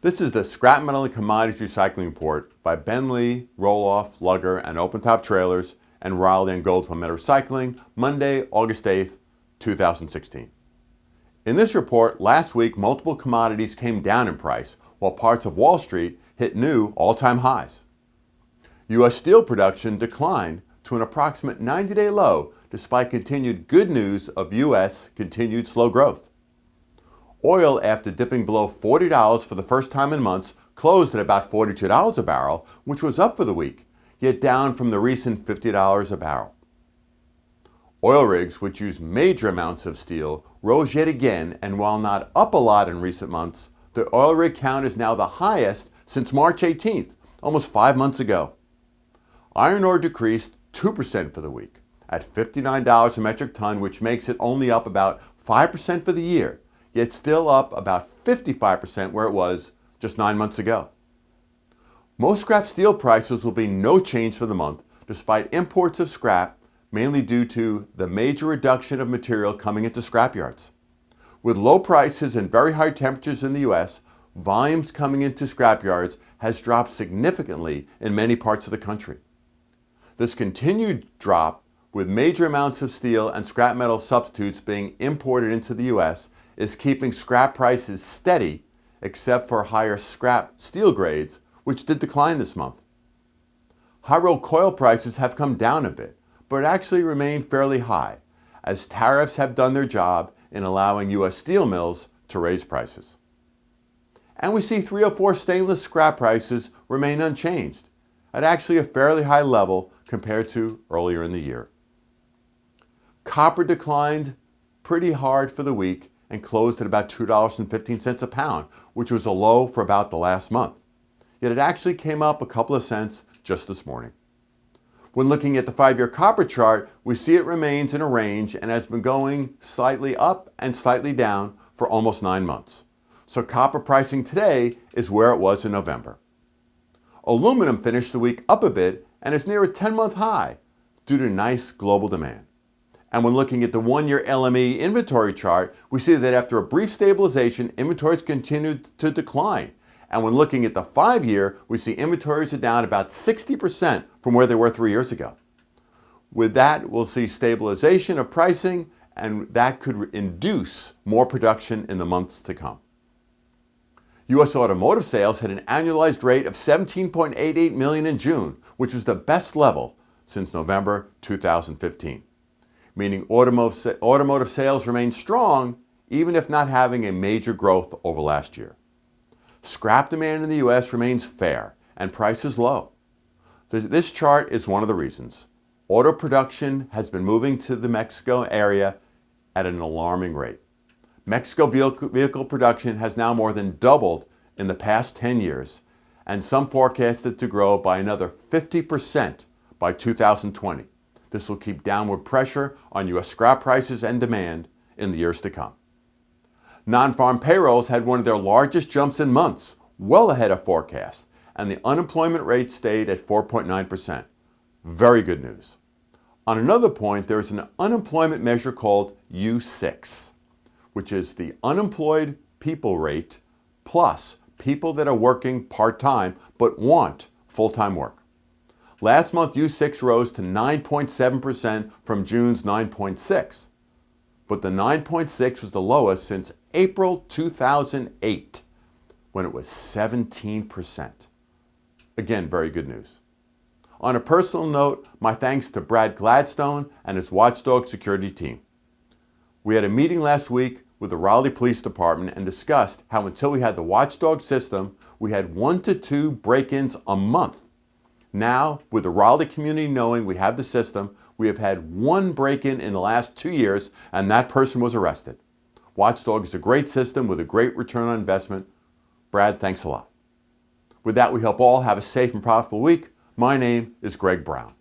This is the Scrap Metal and Commodities Recycling Report by BENLEE, Roll-Off, Lugger, and Open-Top Trailers, and Raleigh Goldsboro Metal Recycling, Monday, August 8th, 2016. In this report, last week, multiple commodities came down in price, while parts of Wall Street hit new all-time highs. U.S. steel production declined to an approximate 90-day low, despite continued good news of U.S. continued slow growth. Oil, after dipping below $40 for the first time in months, closed at about $42 a barrel, which was up for the week, yet down from the recent $50 a barrel. Oil rigs, which use major amounts of steel, rose yet again, and while not up a lot in recent months, the oil rig count is now the highest since March 18th, almost 5 months ago. Iron ore decreased 2% for the week, at $59 a metric ton, which makes it only up about 5% for the year, yet still up about 55% where it was just 9 months ago. Most scrap steel prices will be no change for the month, despite imports of scrap, mainly due to the major reduction of material coming into scrapyards. With low prices and very high temperatures in the U.S., volumes coming into scrapyards has dropped significantly in many parts of the country. This continued drop, with major amounts of steel and scrap metal substitutes being imported into the U.S., is keeping scrap prices steady, except for higher scrap steel grades, which did decline this month. Hot-rolled coil prices have come down a bit, but actually remain fairly high, as tariffs have done their job in allowing U.S. steel mills to raise prices. And we see 304 stainless scrap prices remain unchanged, at actually a fairly high level compared to earlier in the year. Copper declined pretty hard for the week and closed at about $2.15 a pound, which was a low for about the last month. Yet it actually came up a couple of cents just this morning. When looking at the 5-year copper chart, we see it remains in a range and has been going slightly up and slightly down for almost 9 months. So copper pricing today is where it was in November. Aluminum finished the week up a bit and is near a 10-month high due to nice global demand. And when looking at the 1-year LME inventory chart, we see that after a brief stabilization, inventories continued to decline. And when looking at the 5-year, we see inventories are down about 60% from where they were 3 years ago. With that, we'll see stabilization of pricing, and that could induce more production in the months to come. U.S. automotive sales had an annualized rate of 17.88 million in June, which was the best level since November 2015. Meaning automotive sales remain strong, even if not having a major growth over last year. Scrap demand in the U.S. remains fair and prices low. This chart is one of the reasons. Auto production has been moving to the Mexico area at an alarming rate. Mexico vehicle production has now more than doubled in the past 10 years, and some forecast it to grow by another 50% by 2020. This will keep downward pressure on U.S. scrap prices and demand in the years to come. Non-farm payrolls had one of their largest jumps in months, well ahead of forecast, and the unemployment rate stayed at 4.9%. Very good news. On another point, there is an unemployment measure called U6, which is the unemployed people rate plus people that are working part-time but want full-time work. Last month, U6 rose to 9.7% from June's 9.6%, but the 9.6% was the lowest since April 2008, when it was 17%. Again, very good news. On a personal note, my thanks to Brad Gladstone and his Watchdog security team. We had a meeting last week with the Raleigh Police Department and discussed how until we had the Watchdog system, we had 1 to 2 break-ins a month. Now, with the Raleigh community knowing we have the system, we have had 1 break-in in the last 2 years, and that person was arrested. Watchdog is a great system with a great return on investment. Brad, thanks a lot. With that, we hope all have a safe and profitable week. My name is Greg Brown.